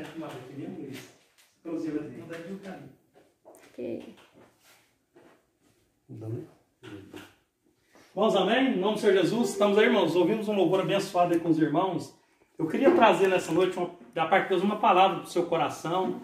filmar aqui mesmo, Luiz. Inclusive, vai ter que mudar de um caminho. Ok. Irmãos, amém? Em nome do Senhor Jesus, estamos aí, irmãos. Ouvimos um louvor abençoado aí com os irmãos. Eu queria trazer nessa noite, da parte de Deus, uma palavra para o seu coração.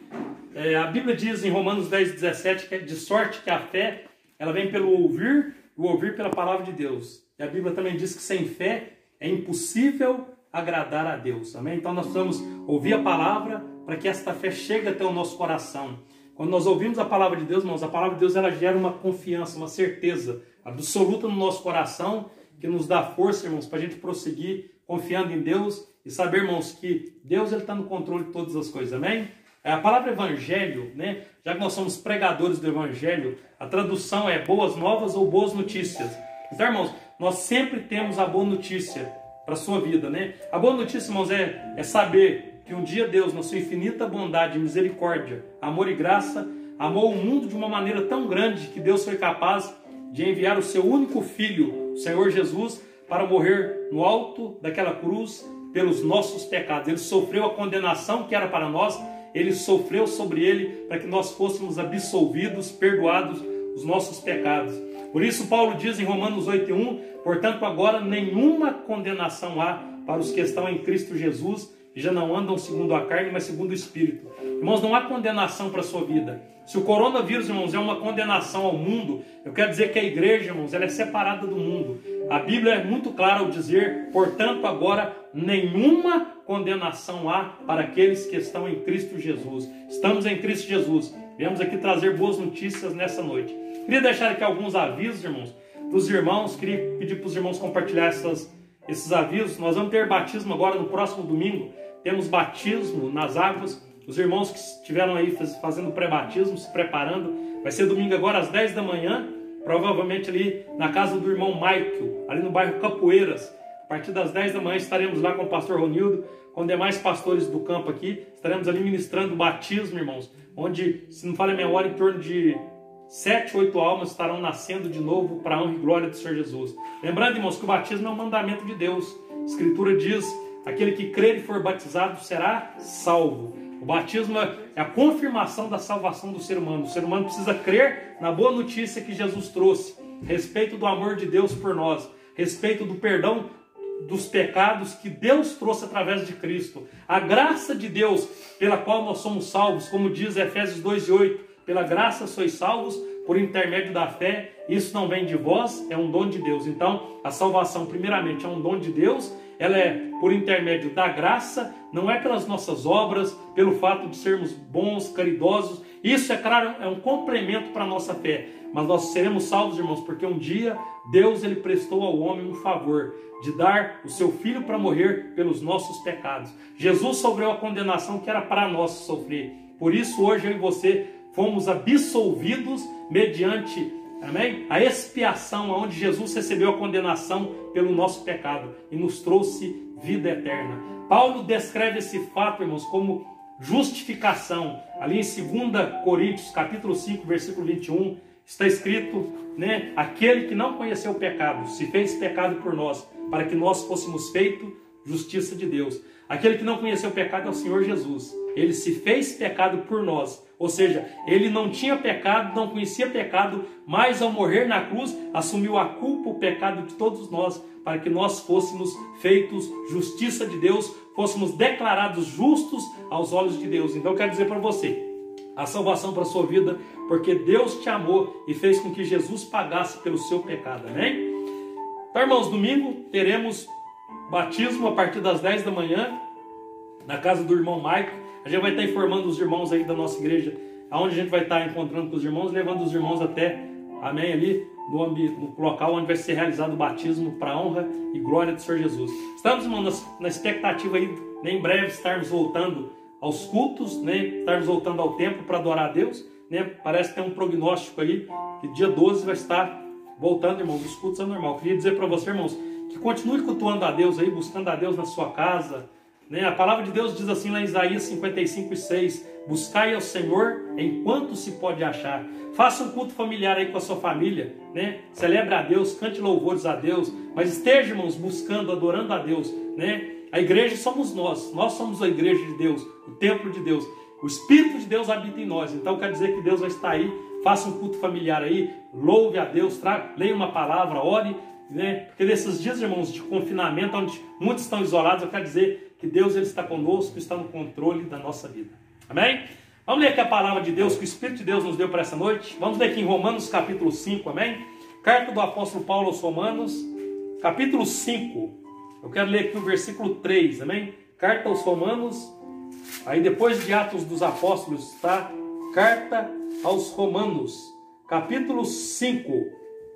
A Bíblia diz em Romanos 10:17 que é de sorte que a fé, ela vem pelo ouvir, e o ouvir pela palavra de Deus. E a Bíblia também diz que sem fé é impossível agradar a Deus. Amém? Então nós precisamos ouvir a palavra para que esta fé chegue até o nosso coração. Quando nós ouvimos a palavra de Deus, irmãos, a palavra de Deus ela gera uma confiança, uma certeza absoluta no nosso coração, que nos dá força, irmãos, para a gente prosseguir confiando em Deus e saber, irmãos, que Deus está no controle de todas as coisas. Amém? A palavra evangelho, né? Já que nós somos pregadores do evangelho, a tradução é boas novas ou boas notícias. Então, irmãos, nós sempre temos a boa notícia para a sua vida, né? A boa notícia, irmãos, é saber que um dia Deus, na sua infinita bondade, misericórdia, amor e graça, amou o mundo de uma maneira tão grande que Deus foi capaz de enviar o seu único Filho, o Senhor Jesus, para morrer no alto daquela cruz pelos nossos pecados. Ele sofreu a condenação que era para nós, ele sofreu sobre ele para que nós fôssemos absolvidos, perdoados os nossos pecados. Por isso Paulo diz em Romanos 8:1, portanto agora nenhuma condenação há para os que estão em Cristo Jesus, e já não andam segundo a carne, mas segundo o Espírito. Irmãos, não há condenação para a sua vida. Se o coronavírus, irmãos, é uma condenação ao mundo, eu quero dizer que a igreja, irmãos, ela é separada do mundo. A Bíblia é muito clara ao dizer, portanto, agora nenhuma condenação há para aqueles que estão em Cristo Jesus. Estamos em Cristo Jesus. Viemos aqui trazer boas notícias nessa noite. Queria deixar aqui alguns avisos, irmãos, para os irmãos. Queria pedir para os irmãos compartilhar esses avisos. Nós vamos ter batismo agora no próximo domingo. Temos batismo nas águas. Os irmãos que estiveram aí fazendo pré-batismo, se preparando, vai ser domingo agora às 10 da manhã, provavelmente ali na casa do irmão Michael, ali no bairro Capoeiras. A partir das 10 da manhã estaremos lá com o pastor Ronildo, com demais pastores do campo aqui. Estaremos ali ministrando o batismo, irmãos, onde, se não falha a memória, em torno de 7, 8 almas estarão nascendo de novo para a honra e glória do Senhor Jesus. Lembrando, irmãos, que o batismo é um mandamento de Deus. A Escritura diz, aquele que crer e for batizado será salvo. O batismo é a confirmação da salvação do ser humano. O ser humano precisa crer na boa notícia que Jesus trouxe, respeito do amor de Deus por nós, respeito do perdão dos pecados que Deus trouxe através de Cristo, a graça de Deus pela qual nós somos salvos, como diz Efésios 2:8, pela graça sois salvos por intermédio da fé. Isso não vem de vós, é um dom de Deus. Então, a salvação primeiramente é um dom de Deus. Ela é por intermédio da graça, não é pelas nossas obras, pelo fato de sermos bons, caridosos. Isso, é claro, é um complemento para a nossa fé. Mas nós seremos salvos, irmãos, porque um dia Deus ele prestou ao homem um favor de dar o seu Filho para morrer pelos nossos pecados. Jesus sofreu a condenação que era para nós sofrer. Por isso, hoje eu e você fomos absolvidos mediante, amém, a expiação, onde Jesus recebeu a condenação pelo nosso pecado e nos trouxe vida eterna. Paulo descreve esse fato, irmãos, como justificação. Ali em 2 Coríntios, capítulo 5, versículo 21, está escrito, né, aquele que não conheceu o pecado, se fez pecado por nós, para que nós fôssemos feitos justiça de Deus. Aquele que não conheceu o pecado é o Senhor Jesus. Ele se fez pecado por nós. Ou seja, ele não tinha pecado, não conhecia pecado, mas ao morrer na cruz, assumiu a culpa, o pecado de todos nós, para que nós fôssemos feitos justiça de Deus, fôssemos declarados justos aos olhos de Deus. Então eu quero dizer para você, a salvação para a sua vida, porque Deus te amou e fez com que Jesus pagasse pelo seu pecado, amém? Então, irmãos, domingo teremos batismo a partir das 10 da manhã, na casa do irmão Maico. A gente vai estar informando os irmãos aí da nossa igreja, aonde a gente vai estar encontrando com os irmãos, levando os irmãos até, amém, ali no local onde vai ser realizado o batismo para a honra e glória do Senhor Jesus. Estamos, irmãos, na expectativa aí, né, em breve estarmos voltando aos cultos, né, estarmos voltando ao templo para adorar a Deus, né, parece que tem um prognóstico aí, que dia 12 vai estar voltando, irmãos, os cultos é normal. Queria dizer para você, irmãos, que continue cultuando a Deus aí, buscando a Deus na sua casa, né? A palavra de Deus diz assim lá em Isaías 55:6, buscai ao Senhor enquanto se pode achar. Faça um culto familiar aí com a sua família, né? Celebre a Deus, cante louvores a Deus, mas esteja, irmãos, buscando, adorando a Deus, né? A igreja somos nós somos a igreja de Deus, o templo de Deus. O Espírito de Deus habita em nós. Então quer dizer que Deus vai estar aí. Faça um culto familiar aí, louve a Deus, leia uma palavra, ore, né? Porque nesses dias, irmãos, de confinamento, onde muitos estão isolados, eu quero dizer que Deus ele está conosco, está no controle da nossa vida. Amém? Vamos ler aqui a palavra de Deus, que o Espírito de Deus nos deu para essa noite. Vamos ler aqui em Romanos capítulo 5, amém? Carta do apóstolo Paulo aos Romanos, capítulo 5. Eu quero ler aqui o versículo 3, amém? Carta aos Romanos, aí depois de Atos dos Apóstolos, tá? Carta aos Romanos, capítulo 5,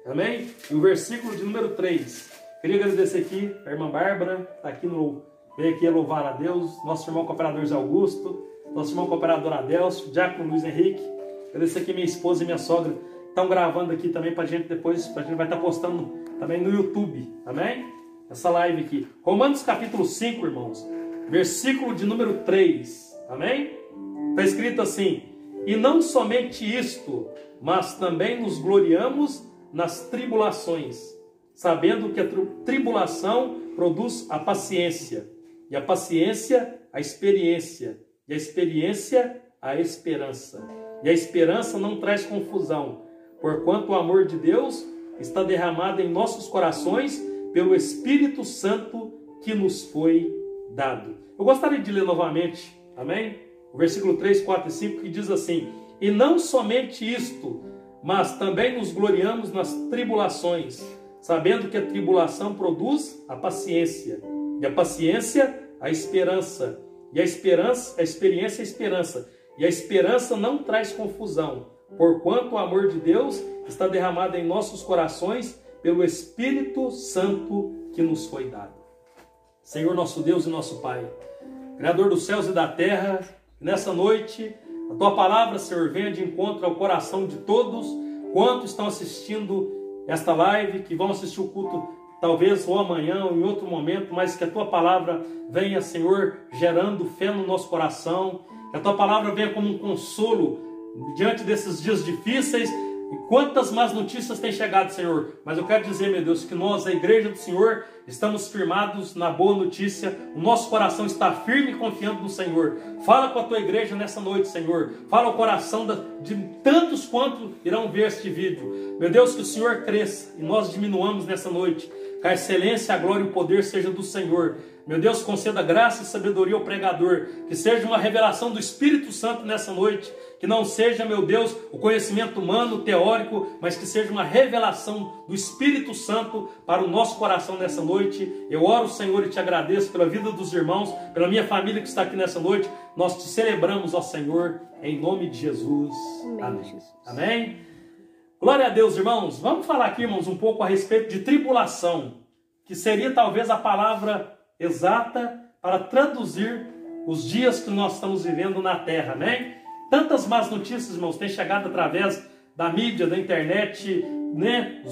amém? E o versículo de número 3. Queria agradecer aqui a irmã Bárbara, está aqui veio aqui a louvar a Deus, nosso irmão cooperador Zé Augusto, nosso irmão cooperador Adelso, Diácono Luiz Henrique. Agradecer aqui minha esposa e minha sogra, estão gravando aqui também para a gente depois, a gente vai estar postando também no YouTube, amém? Essa live aqui. Romanos capítulo 5, irmãos, versículo de número 3, amém? Está escrito assim: e não somente isto, mas também nos gloriamos nas tribulações, sabendo que a tribulação produz a paciência, e a paciência a experiência, e a experiência a esperança. E a esperança não traz confusão, porquanto o amor de Deus está derramado em nossos corações pelo Espírito Santo que nos foi dado. Eu gostaria de ler novamente, amém? O versículo 3, 4 e 5, que diz assim: e não somente isto, mas também nos gloriamos nas tribulações, sabendo que a tribulação produz a paciência, e a paciência a esperança, e a esperança, a experiência a esperança, e a esperança não traz confusão, porquanto o amor de Deus está derramado em nossos corações pelo Espírito Santo que nos foi dado. Senhor nosso Deus e nosso Pai, Criador dos céus e da terra, nessa noite a Tua palavra, Senhor, venha de encontro ao coração de todos quantos estão assistindo esta live, que vão assistir o culto talvez ou amanhã ou em outro momento, mas que a Tua palavra venha, Senhor, gerando fé no nosso coração, que a Tua palavra venha como um consolo diante desses dias difíceis. E quantas más notícias têm chegado, Senhor, mas eu quero dizer, meu Deus, que nós, a igreja do Senhor, estamos firmados na boa notícia, o nosso coração está firme e confiando no Senhor. Fala com a Tua igreja nessa noite, Senhor, fala ao coração de tantos quantos irão ver este vídeo. Meu Deus, que o Senhor cresça e nós diminuamos nessa noite, que a excelência, a glória e o poder seja do Senhor. Meu Deus, conceda graça e sabedoria ao pregador, que seja uma revelação do Espírito Santo nessa noite, que não seja, meu Deus, o conhecimento humano, teórico, mas que seja uma revelação do Espírito Santo para o nosso coração nessa noite. Eu oro, Senhor, e te agradeço pela vida dos irmãos, pela minha família que está aqui nessa noite. Nós te celebramos, ó Senhor, em nome de Jesus. Amém. Amém. Glória a Deus, irmãos. Vamos falar aqui, irmãos, um pouco a respeito de tribulação, que seria talvez a palavra exata para traduzir os dias que nós estamos vivendo na terra, amém? Tantas más notícias, irmãos, têm chegado através da mídia, da internet, né?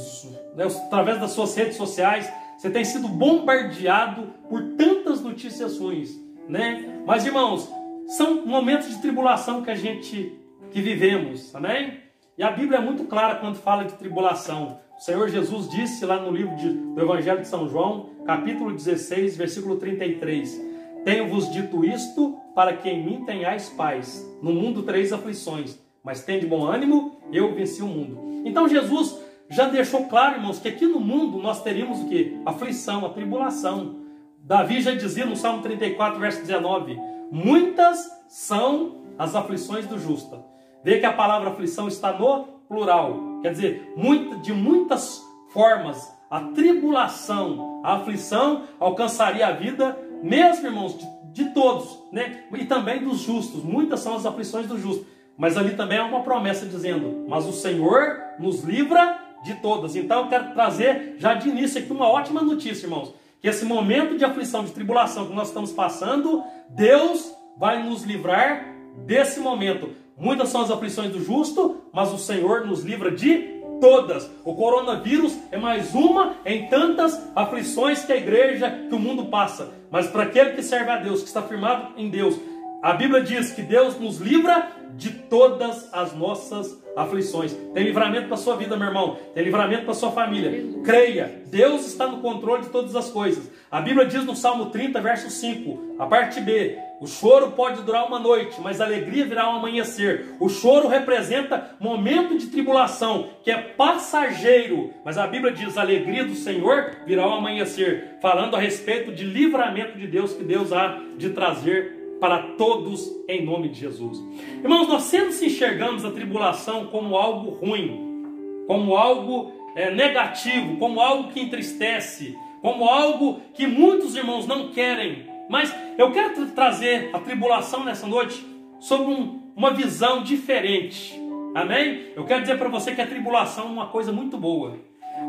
Através das suas redes sociais. Você tem sido bombardeado por tantas notícias ruins, né? Mas, irmãos, são momentos de tribulação que vivemos, amém? E a Bíblia é muito clara quando fala de tribulação. O Senhor Jesus disse lá no livro do Evangelho de São João, capítulo 16, versículo 33, tenho-vos dito isto para que em mim tenhais paz. No mundo tereis aflições, mas tende bom ânimo, eu venci o mundo. Então Jesus já deixou claro, irmãos, que aqui no mundo nós teríamos o quê? Aflição, a tribulação. Davi já dizia no Salmo 34, verso 19, muitas são as aflições do justo. Vê que a palavra aflição está no plural, quer dizer, de muitas formas, a tribulação, a aflição alcançaria a vida, mesmo, irmãos, de todos, né? E também dos justos. Muitas são as aflições dos justos, mas ali também há uma promessa dizendo, mas o Senhor nos livra de todas. Então eu quero trazer já de início aqui uma ótima notícia, irmãos, que esse momento de aflição, de tribulação que nós estamos passando, Deus vai nos livrar desse momento. Muitas são as aflições do justo, mas o Senhor nos livra de todas. O coronavírus é mais uma em tantas aflições que a igreja, que o mundo passa. Mas para aquele que serve a Deus, que está firmado em Deus, a Bíblia diz que Deus nos livra de todas as nossas aflições. Tem livramento para a sua vida, meu irmão. Tem livramento para a sua família. Creia, Deus está no controle de todas as coisas. A Bíblia diz no Salmo 30, verso 5, a parte B: o choro pode durar uma noite, mas a alegria virá ao amanhecer. O choro representa momento de tribulação, que é passageiro, mas a Bíblia diz: a alegria do Senhor virá ao amanhecer, falando a respeito de livramento de Deus, que Deus há de trazer para todos, em nome de Jesus. Irmãos, nós sempre se enxergamos a tribulação como algo ruim, como algo negativo, como algo que entristece, como algo que muitos irmãos não querem. Mas eu quero trazer a tribulação nessa noite sob uma visão diferente. Amém? Eu quero dizer para você que a tribulação é uma coisa muito boa.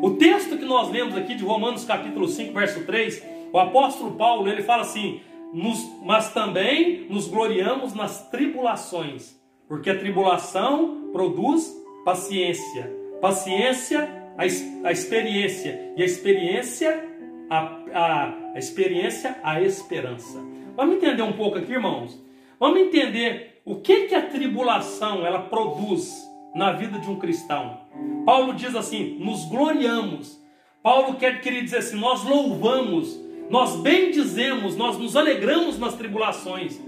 O texto que nós lemos aqui de Romanos capítulo 5, verso 3, o apóstolo Paulo, ele fala assim: mas também nos gloriamos nas tribulações, porque a tribulação produz paciência. Paciência, a experiência. E a experiência, a experiência, a esperança. Vamos entender um pouco aqui, irmãos? Vamos entender o que a tribulação ela produz na vida de um cristão. Paulo diz assim: nos gloriamos. Paulo queria dizer assim: nós louvamos, nós bendizemos, nós nos alegramos nas tribulações.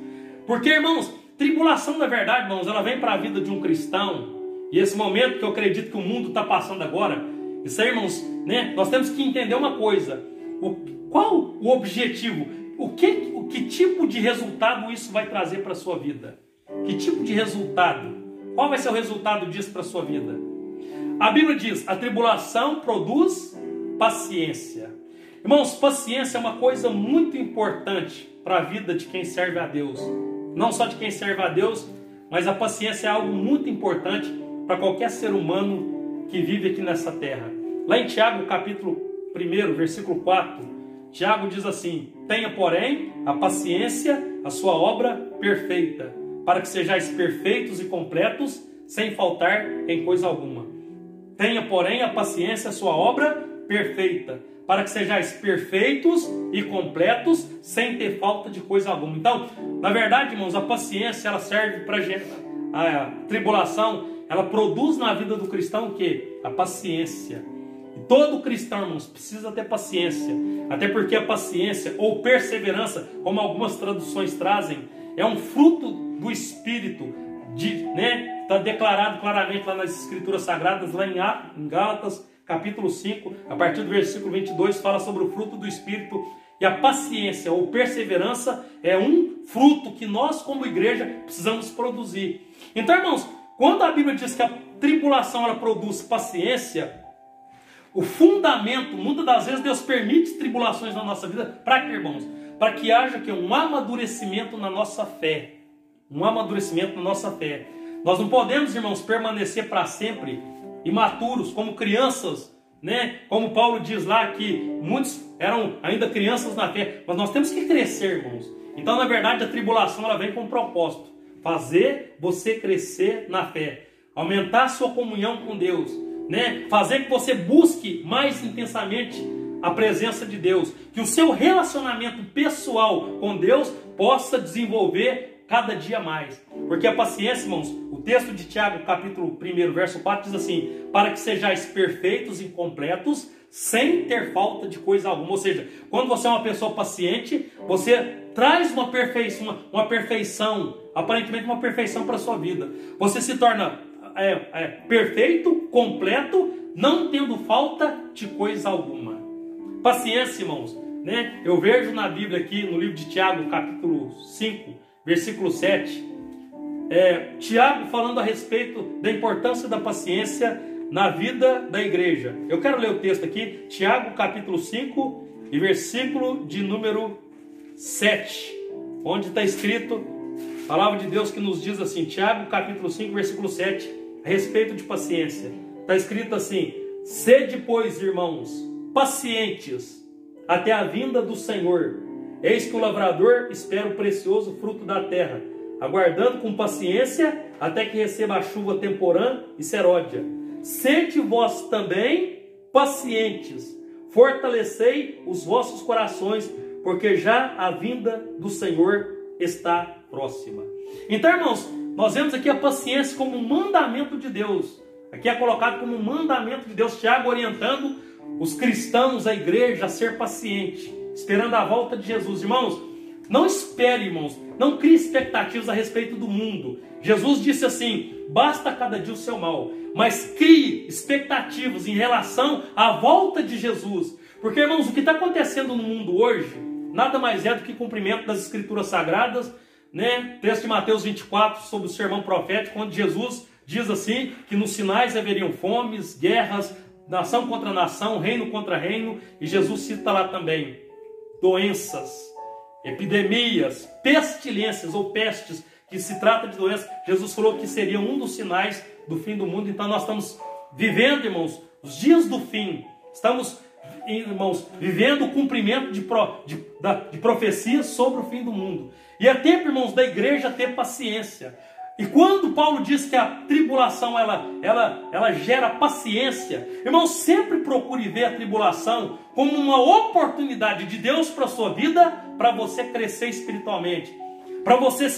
Porque, irmãos, tribulação, na verdade, irmãos, ela vem para a vida de um cristão. E esse momento que eu acredito que o mundo está passando agora, isso aí, irmãos, né? Nós temos que entender uma coisa: qual o objetivo? Que tipo de resultado isso vai trazer para a sua vida? Que tipo de resultado? Qual vai ser o resultado disso para a sua vida? A Bíblia diz: a tribulação produz paciência. Irmãos, paciência é uma coisa muito importante para a vida de quem serve a Deus. Não só de quem serve a Deus, mas a paciência é algo muito importante para qualquer ser humano que vive aqui nessa terra. Lá em Tiago, capítulo 1, versículo 4, Tiago diz assim: tenha, porém, a paciência, a sua obra perfeita, para que sejais perfeitos e completos, sem faltar em coisa alguma. Tenha, porém, a paciência, a sua obra perfeita, para que sejais perfeitos e completos, sem ter falta de coisa alguma. Então, na verdade, irmãos, a paciência, ela serve para a tribulação, ela produz na vida do cristão o quê? A paciência. E todo cristão, irmãos, precisa ter paciência. Até porque a paciência, ou perseverança, como algumas traduções trazem, é um fruto do Espírito, está declarado claramente lá nas Escrituras Sagradas, lá em Gálatas, capítulo 5, a partir do versículo 22, fala sobre o fruto do Espírito. E a paciência ou perseverança é um fruto que nós, como igreja, precisamos produzir. Então, irmãos, quando a Bíblia diz que a tribulação ela produz paciência, o fundamento, muitas das vezes Deus permite tribulações na nossa vida. Para quê, irmãos? Para que haja um amadurecimento na nossa fé. Um amadurecimento na nossa fé. Nós não podemos, irmãos, permanecer para sempre imaturos, como crianças, né? Como Paulo diz lá que muitos eram ainda crianças na fé. Mas nós temos que crescer, irmãos. Então, na verdade, a tribulação ela vem com um propósito: fazer você crescer na fé, aumentar a sua comunhão com Deus, né? Fazer que você busque mais intensamente a presença de Deus, que o seu relacionamento pessoal com Deus possa desenvolver cada dia mais. Porque a paciência, irmãos, o texto de Tiago, capítulo 1, verso 4, diz assim: para que sejais perfeitos e completos, sem ter falta de coisa alguma. Ou seja, quando você é uma pessoa paciente, você traz uma perfeição, aparentemente uma perfeição para a sua vida. Você se torna perfeito, completo, não tendo falta de coisa alguma. Paciência, irmãos, né? Eu vejo na Bíblia aqui, no livro de Tiago, capítulo 5, versículo 7, Tiago falando a respeito da importância da paciência na vida da igreja. Eu quero ler o texto aqui, Tiago capítulo 5 e versículo de número 7, onde está escrito a palavra de Deus que nos diz assim, Tiago capítulo 5, versículo 7, a respeito de paciência. Está escrito assim: sede, pois, irmãos, pacientes até a vinda do Senhor. Eis que o lavrador espera o precioso fruto da terra, aguardando com paciência até que receba a chuva temporã e seródia. Sede vós também pacientes, fortalecei os vossos corações, porque já a vinda do Senhor está próxima. Então, irmãos, nós vemos aqui a paciência como um mandamento de Deus. Aqui é colocado como um mandamento de Deus, Tiago orientando os cristãos, a igreja, a ser paciente. esperando a volta de Jesus. Irmãos, não espere, irmãos, não crie expectativas a respeito do mundo. Jesus disse assim: basta cada dia o seu mal, mas crie expectativas em relação à volta de Jesus. Porque, irmãos, o que está acontecendo no mundo hoje nada mais é do que cumprimento das Escrituras Sagradas, né? Texto de Mateus 24 sobre o sermão profético, onde Jesus diz assim, que nos sinais haveriam fomes, guerras, nação contra nação, reino contra reino, e Jesus cita lá também doenças, epidemias, pestilências ou pestes, que se trata de doenças. Jesus falou que seria um dos sinais do fim do mundo. Então nós estamos vivendo, irmãos, os dias do fim. Estamos, irmãos, vivendo o cumprimento de profecias sobre o fim do mundo. E é tempo, irmãos, da igreja ter paciência. E quando Paulo diz que a tribulação ela gera paciência, irmãos, sempre procure ver a tribulação como uma oportunidade de Deus para a sua vida, para você crescer espiritualmente, para você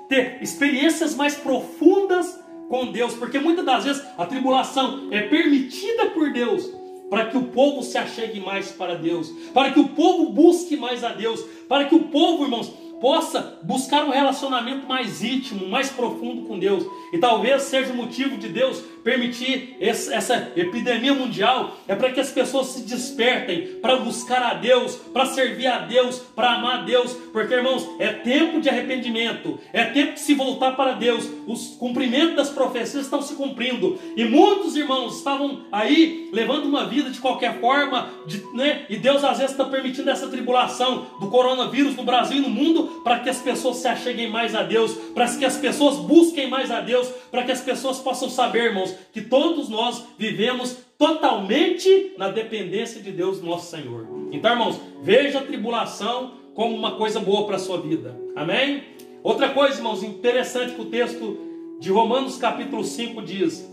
ter experiências mais profundas com Deus, porque muitas das vezes a tribulação é permitida por Deus para que o povo se achegue mais para Deus, para que o povo busque mais a Deus, para que o povo, irmãos, possa buscar um relacionamento mais íntimo, mais profundo com Deus. E talvez seja o motivo de Deus permitir essa epidemia mundial, é para que as pessoas se despertem para buscar a Deus, para servir a Deus, para amar a Deus. Porque, irmãos, é tempo de arrependimento, é tempo de se voltar para Deus. Os cumprimentos das profecias estão se cumprindo, e muitos irmãos estavam aí levando uma vida de qualquer forma, né? E Deus às vezes está permitindo essa tribulação do coronavírus no Brasil e no mundo, para que as pessoas se acheguem mais a Deus, para que as pessoas busquem mais a Deus, para que as pessoas possam saber, irmãos, que todos nós vivemos totalmente na dependência de Deus, nosso Senhor. Então, irmãos, veja a tribulação como uma coisa boa para a sua vida. Amém? Outra coisa, irmãos, interessante que o texto de Romanos capítulo 5 diz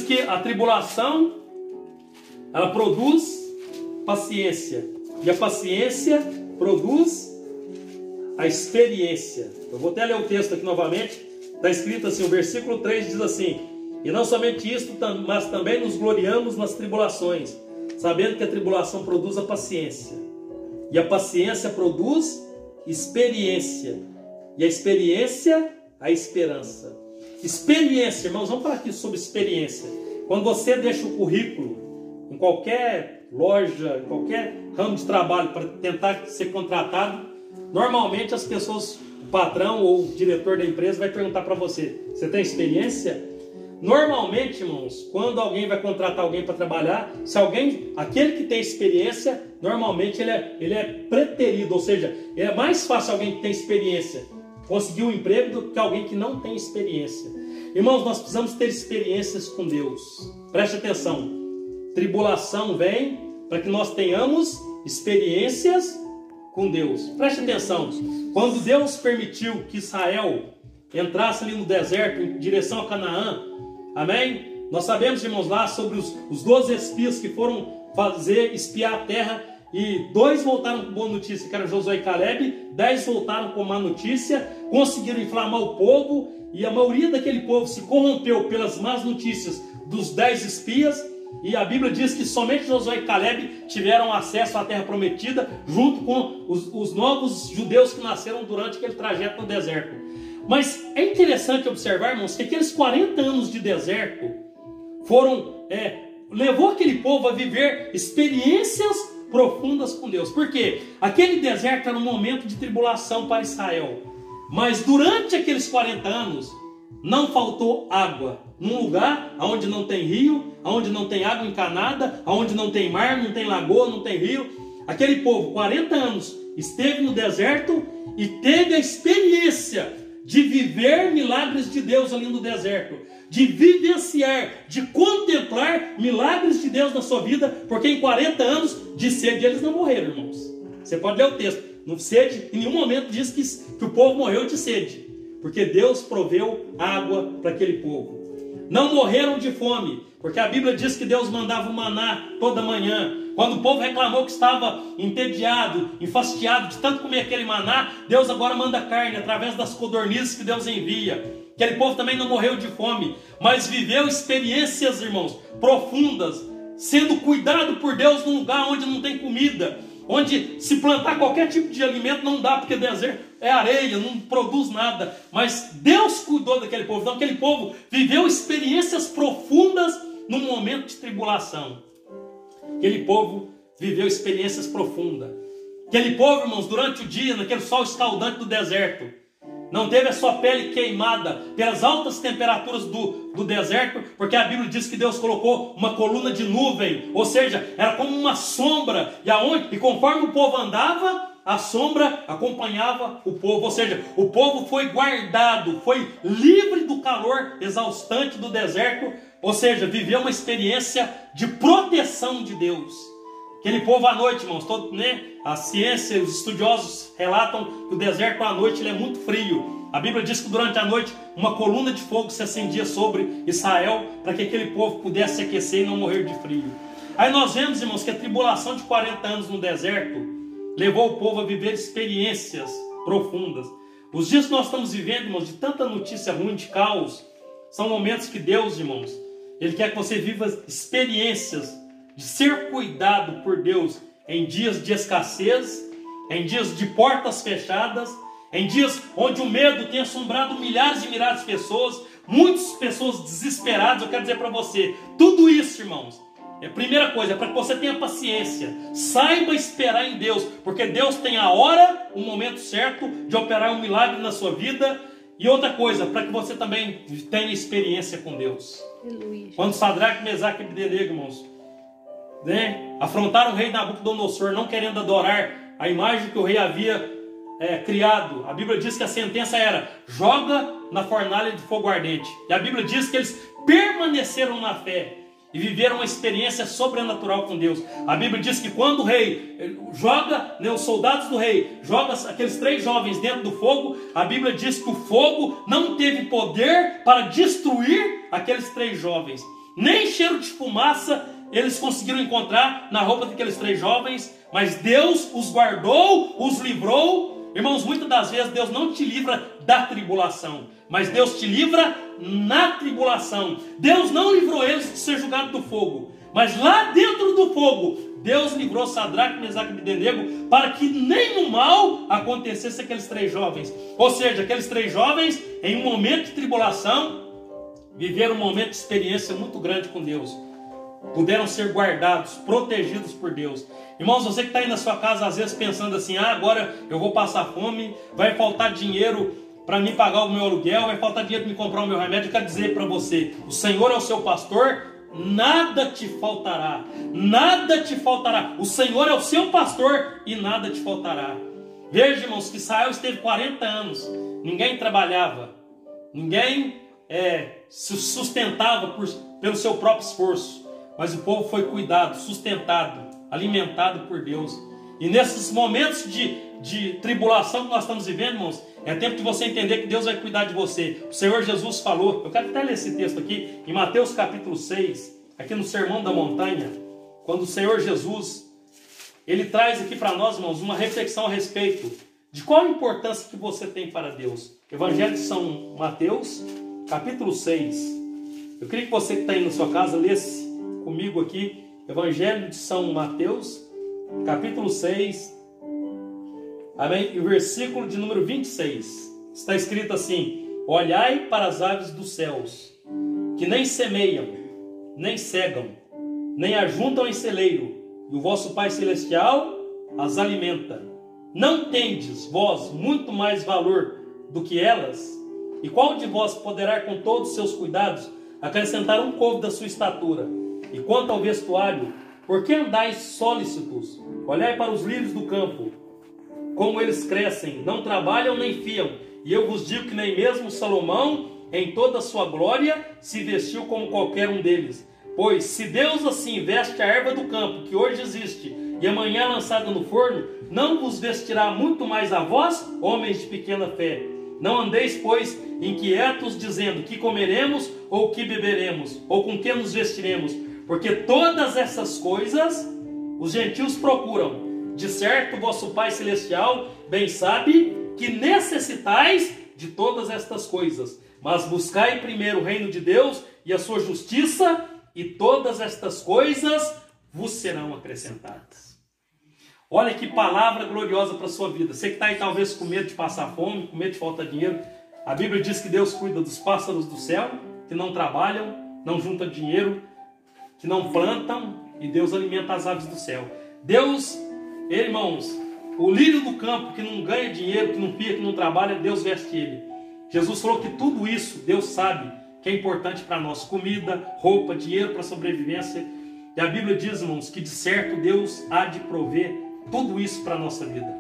que a tribulação, ela produz paciência, e a paciência produz a experiência. Eu vou até ler o texto aqui novamente. Está escrito assim, o versículo 3 diz assim: e não somente isto, mas também nos gloriamos nas tribulações, sabendo que a tribulação produz a paciência, e a paciência produz experiência, e a experiência, a esperança. Experiência, irmãos, vamos falar aqui sobre experiência. Quando você deixa o currículo em qualquer loja, em qualquer ramo de trabalho para tentar ser contratado, normalmente as pessoas, o patrão ou o diretor da empresa vai perguntar para você: você tem experiência? Normalmente, irmãos, quando alguém vai contratar alguém para trabalhar, aquele que tem experiência, normalmente ele é preterido, ou seja, é mais fácil alguém que tem experiência conseguir um emprego do que alguém que não tem experiência. Irmãos, nós precisamos ter experiências com Deus. Preste atenção. Tribulação vem para que nós tenhamos experiências com Deus. Preste atenção. Quando Deus permitiu que Israel entrasse ali no deserto em direção a Canaã, amém? Nós sabemos, irmãos, lá sobre os 12 espias que foram espiar a terra, e 2 voltaram com boa notícia, que era Josué e Caleb. 10 voltaram com má notícia, conseguiram inflamar o povo, e a maioria daquele povo se corrompeu pelas más notícias dos 10 espias. E a Bíblia diz que somente Josué e Caleb tiveram acesso à terra prometida, junto com os novos judeus que nasceram durante aquele trajeto no deserto. Mas é interessante observar, irmãos, que aqueles 40 anos de deserto levou aquele povo a viver experiências profundas com Deus. Por quê? Aquele deserto era um momento de tribulação para Israel. Mas durante aqueles 40 anos, não faltou água. Num lugar onde não tem rio, onde não tem água encanada, onde não tem mar, não tem lagoa, não tem rio. Aquele povo, 40 anos, esteve no deserto e teve a experiência de viver milagres de Deus ali no deserto, de vivenciar, de contemplar milagres de Deus na sua vida, porque em 40 anos de sede eles não morreram, irmãos. Você pode ler o texto. Não sede, em nenhum momento diz que o povo morreu de sede, porque Deus proveu água para aquele povo. Não morreram de fome, porque a Bíblia diz que Deus mandava o maná toda manhã. Quando o povo reclamou que estava entediado, enfastiado de tanto comer aquele maná, Deus agora manda carne através das codornizes que Deus envia. Aquele povo também não morreu de fome, mas viveu experiências, irmãos, profundas, sendo cuidado por Deus num lugar onde não tem comida. onde se plantar qualquer tipo de alimento não dá, porque deserto é areia, não produz nada. Mas Deus cuidou daquele povo. Então aquele povo viveu experiências profundas num momento de tribulação. Aquele povo viveu experiências profundas. Aquele povo, irmãos, durante o dia, naquele sol escaldante do deserto, não teve a sua pele queimada pelas altas temperaturas do deserto, porque a Bíblia diz que Deus colocou uma coluna de nuvem, ou seja, era como uma sombra, e conforme o povo andava, a sombra acompanhava o povo, ou seja, o povo foi guardado, foi livre do calor exaustante do deserto, ou seja, viveu uma experiência de proteção de Deus. Aquele povo à noite, irmãos, a ciência, os estudiosos relatam que o deserto à noite ele é muito frio. A Bíblia diz que durante a noite uma coluna de fogo se acendia sobre Israel para que aquele povo pudesse se aquecer e não morrer de frio. Aí nós vemos, irmãos, que a tribulação de 40 anos no deserto levou o povo a viver experiências profundas. Os dias que nós estamos vivendo, irmãos, de tanta notícia ruim, de caos, são momentos que Deus, irmãos, Ele quer que você viva experiências de ser cuidado por Deus em dias de escassez, em dias de portas fechadas, em dias onde o medo tem assombrado milhares e milhares de pessoas, muitas pessoas desesperadas. Eu quero dizer para você, tudo isso, irmãos, a primeira coisa é para que você tenha paciência, saiba esperar em Deus, porque Deus tem a hora, o momento certo de operar um milagre na sua vida. E outra coisa, para que você também tenha experiência com Deus. Aleluia. Quando Sadraque, Mesaque e Abdenego, irmãos, afrontaram o rei Nabucodonosor, não querendo adorar a imagem que o rei havia criado, a Bíblia diz que a sentença era: joga na fornalha de fogo ardente. E a Bíblia diz que eles permaneceram na fé e viveram uma experiência sobrenatural com Deus. A Bíblia diz que quando o rei joga, os soldados do rei jogam aqueles 3 jovens dentro do fogo, a Bíblia diz que o fogo não teve poder para destruir aqueles 3 jovens. Nem cheiro de fumaça eles conseguiram encontrar na roupa daqueles 3 jovens, mas Deus os guardou, os livrou. Irmãos, muitas das vezes Deus não te livra da tribulação, mas Deus te livra na tribulação. Deus não livrou eles de ser julgados do fogo, mas lá dentro do fogo, Deus livrou Sadraque, Mesaque e Abdenego para que nenhum mal acontecesse àqueles 3 jovens. Ou seja, aqueles 3 jovens, em um momento de tribulação, viveram um momento de experiência muito grande com Deus. Puderam ser guardados, protegidos por Deus. Irmãos, você que está aí na sua casa às vezes pensando assim: agora eu vou passar fome, vai faltar dinheiro para me pagar o meu aluguel, vai faltar dinheiro para me comprar o meu remédio. Eu quero dizer para você, o Senhor é o seu pastor, nada te faltará, nada te faltará. O Senhor é o seu pastor e nada te faltará. Veja, irmãos, que Israel esteve 40 anos, ninguém trabalhava, ninguém se sustentava pelo seu próprio esforço, mas o povo foi cuidado, sustentado, alimentado por Deus. E nesses momentos de tribulação que nós estamos vivendo, irmãos, é tempo de você entender que Deus vai cuidar de você. O Senhor Jesus falou, eu quero até ler esse texto aqui, em Mateus capítulo 6, aqui no Sermão da Montanha, quando o Senhor Jesus, Ele traz aqui para nós, irmãos, uma reflexão a respeito de qual a importância que você tem para Deus. Evangelho de São Mateus, capítulo 6. Eu queria que você que está aí na sua casa lesse comigo aqui, Evangelho de São Mateus, capítulo 6, amém? E o versículo de número 26, está escrito assim: olhai para as aves dos céus, que nem semeiam, nem cegam, nem ajuntam em celeiro, e o vosso Pai Celestial as alimenta. Não tendes vós muito mais valor do que elas? E qual de vós poderá com todos os seus cuidados acrescentar um côvado da sua estatura? E quanto ao vestuário, por que andais solícitos? Olhai para os lírios do campo, como eles crescem, não trabalham nem fiam. E eu vos digo que nem mesmo Salomão, em toda a sua glória, se vestiu como qualquer um deles. Pois se Deus assim veste a erva do campo, que hoje existe, e amanhã é lançada no forno, não vos vestirá muito mais a vós, homens de pequena fé? Não andeis, pois, inquietos, dizendo: que comeremos, ou que beberemos, ou com que nos vestiremos? Porque todas essas coisas os gentios procuram. De certo, vosso Pai Celestial bem sabe que necessitais de todas estas coisas. Mas buscai primeiro o reino de Deus e a sua justiça, e todas estas coisas vos serão acrescentadas. Olha que palavra gloriosa para a sua vida. Você que está aí talvez com medo de passar fome, com medo de faltar dinheiro. A Bíblia diz que Deus cuida dos pássaros do céu, que não trabalham, não juntam dinheiro, que não plantam, e Deus alimenta as aves do céu. Deus, irmãos, o lírio do campo que não ganha dinheiro, que não pia, que não trabalha, Deus veste ele. Jesus falou que tudo isso, Deus sabe que é importante para nós. Comida, roupa, dinheiro para sobrevivência. E a Bíblia diz, irmãos, que de certo Deus há de prover tudo isso para a nossa vida.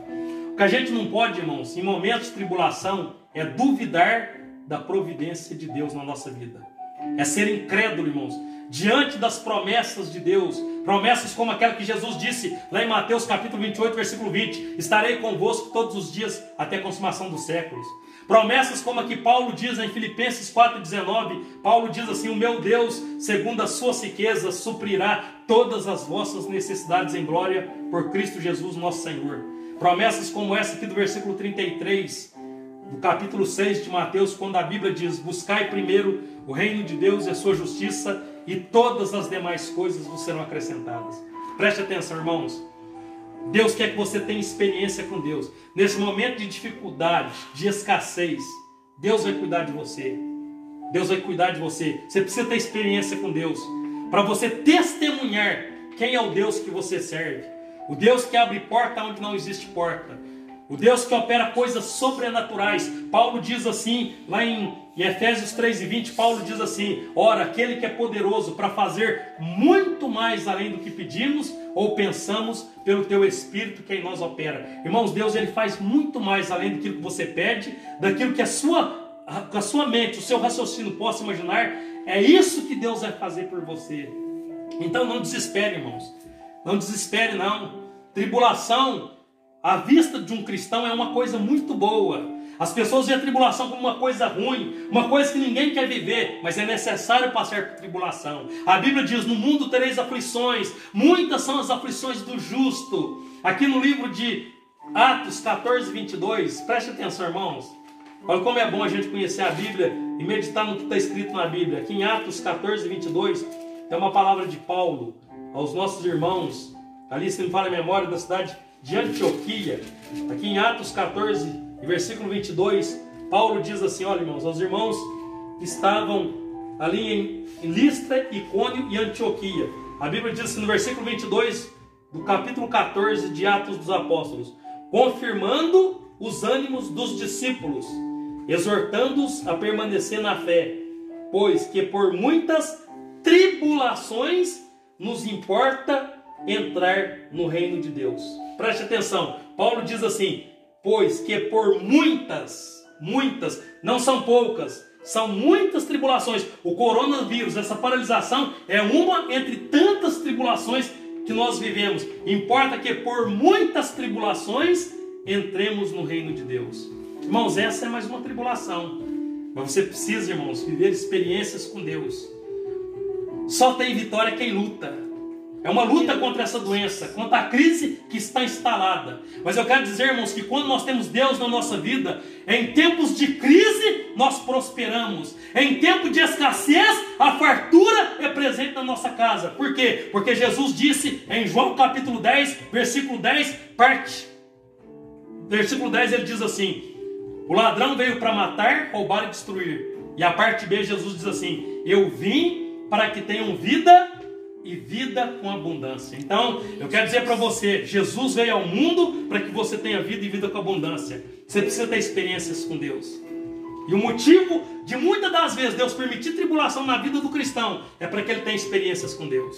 O que a gente não pode, irmãos, em momentos de tribulação, é duvidar da providência de Deus na nossa vida. É ser incrédulo, irmãos, diante das promessas de Deus. Promessas como aquela que Jesus disse lá em Mateus capítulo 28, versículo 20. Estarei convosco todos os dias até a consumação dos séculos. Promessas como a que Paulo diz em Filipenses 4,19. Paulo diz assim: o meu Deus, segundo as suas riquezas, suprirá todas as vossas necessidades em glória por Cristo Jesus nosso Senhor. Promessas como essa aqui do versículo 33, do capítulo 6 de Mateus, quando a Bíblia diz: buscai primeiro o reino de Deus e a sua justiça, e todas as demais coisas vos serão acrescentadas. Preste atenção, irmãos. Deus quer que você tenha experiência com Deus. Nesse momento de dificuldade, de escassez, Deus vai cuidar de você. Deus vai cuidar de você. Você precisa ter experiência com Deus, para você testemunhar quem é o Deus que você serve. O Deus que abre porta onde não existe porta. O Deus que opera coisas sobrenaturais. Paulo diz assim, lá em Efésios 3:20, Paulo diz assim: ora, aquele que é poderoso para fazer muito mais além do que pedimos ou pensamos, pelo teu Espírito que em nós opera. Irmãos, Deus ele faz muito mais além daquilo que você pede, daquilo que a sua mente, o seu raciocínio possa imaginar. É isso que Deus vai fazer por você. Então não desespere, irmãos. Não desespere, não. Tribulação, à vista de um cristão, é uma coisa muito boa. As pessoas veem a tribulação como uma coisa ruim, uma coisa que ninguém quer viver, mas é necessário passar por tribulação. A Bíblia diz: no mundo tereis aflições, muitas são as aflições do justo. Aqui no livro de Atos 14:22, preste atenção, irmãos. Olha como é bom a gente conhecer a Bíblia e meditar no que está escrito na Bíblia. Aqui em Atos 14:22, tem uma palavra de Paulo aos nossos irmãos, ali, se não me falha a memória, da cidade de Antioquia. Aqui em Atos 14, versículo 22, Paulo diz assim: olha, irmãos, os irmãos que estavam ali em Listra, Icônio e Antioquia. A Bíblia diz assim no versículo 22 do capítulo 14 de Atos dos Apóstolos: confirmando os ânimos dos discípulos, exortando-os a permanecer na fé, pois que por muitas tribulações nos importa entrar no reino de Deus. Preste atenção, Paulo diz assim: pois que por muitas, não são poucas, são muitas tribulações. O coronavírus, essa paralisação, é uma entre tantas tribulações que nós vivemos. Importa que por muitas tribulações entremos no reino de Deus. Irmãos, essa é mais uma tribulação, mas você precisa, irmãos, viver experiências com Deus. Só tem vitória quem luta. É uma luta contra essa doença, contra a crise que está instalada. Mas eu quero dizer, irmãos, que quando nós temos Deus na nossa vida, em tempos de crise nós prosperamos. Em tempo de escassez, a fartura é presente na nossa casa. Por quê? Porque Jesus disse em João capítulo 10, versículo 10, versículo 10, ele diz assim: o ladrão veio para matar, roubar e destruir. E a parte B, Jesus diz assim: eu vim para que tenham vida e vida com abundância. Então, eu quero dizer para você, Jesus veio ao mundo para que você tenha vida e vida com abundância. Você precisa ter experiências com Deus. E o motivo de muitas das vezes Deus permitir tribulação na vida do cristão é para que ele tenha experiências com Deus.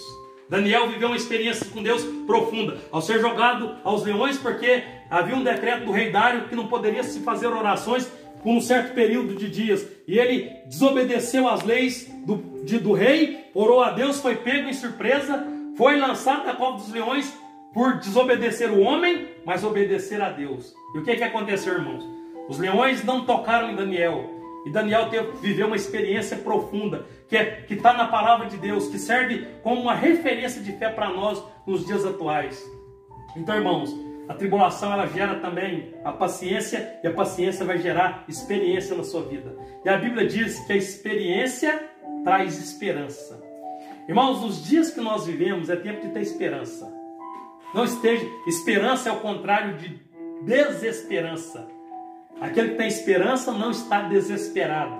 Daniel viveu uma experiência com Deus profunda ao ser jogado aos leões, porque havia um decreto do rei Dário que não poderia se fazer orações por um certo período de dias, e ele desobedeceu às leis do rei, orou a Deus, foi pego em surpresa, foi lançado na cova dos leões por desobedecer o homem, mas obedecer a Deus. E o que aconteceu, irmãos? Os leões não tocaram em Daniel, e Daniel viveu uma experiência profunda, que está na palavra de Deus, que serve como uma referência de fé para nós nos dias atuais. Então, irmãos, a tribulação ela gera também a paciência, e a paciência vai gerar experiência na sua vida. E a Bíblia diz que a experiência traz esperança. Irmãos, nos dias que nós vivemos é tempo de ter esperança. Não esteja. Esperança é o contrário de desesperança. Aquele que tem esperança não está desesperado.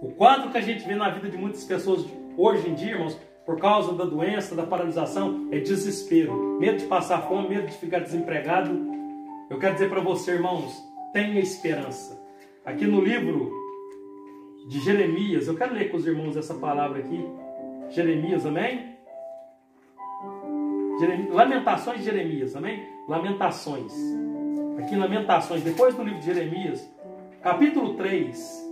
O quadro que a gente vê na vida de muitas pessoas hoje em dia, irmãos, por causa da doença, da paralisação, é desespero. Medo de passar fome, medo de ficar desempregado. Eu quero dizer para você, irmãos, tenha esperança. Aqui no livro de Jeremias, eu quero ler com os irmãos essa palavra aqui. Jeremias, amém? Lamentações de Jeremias, amém? Lamentações. Aqui em Lamentações, depois do livro de Jeremias, capítulo 3.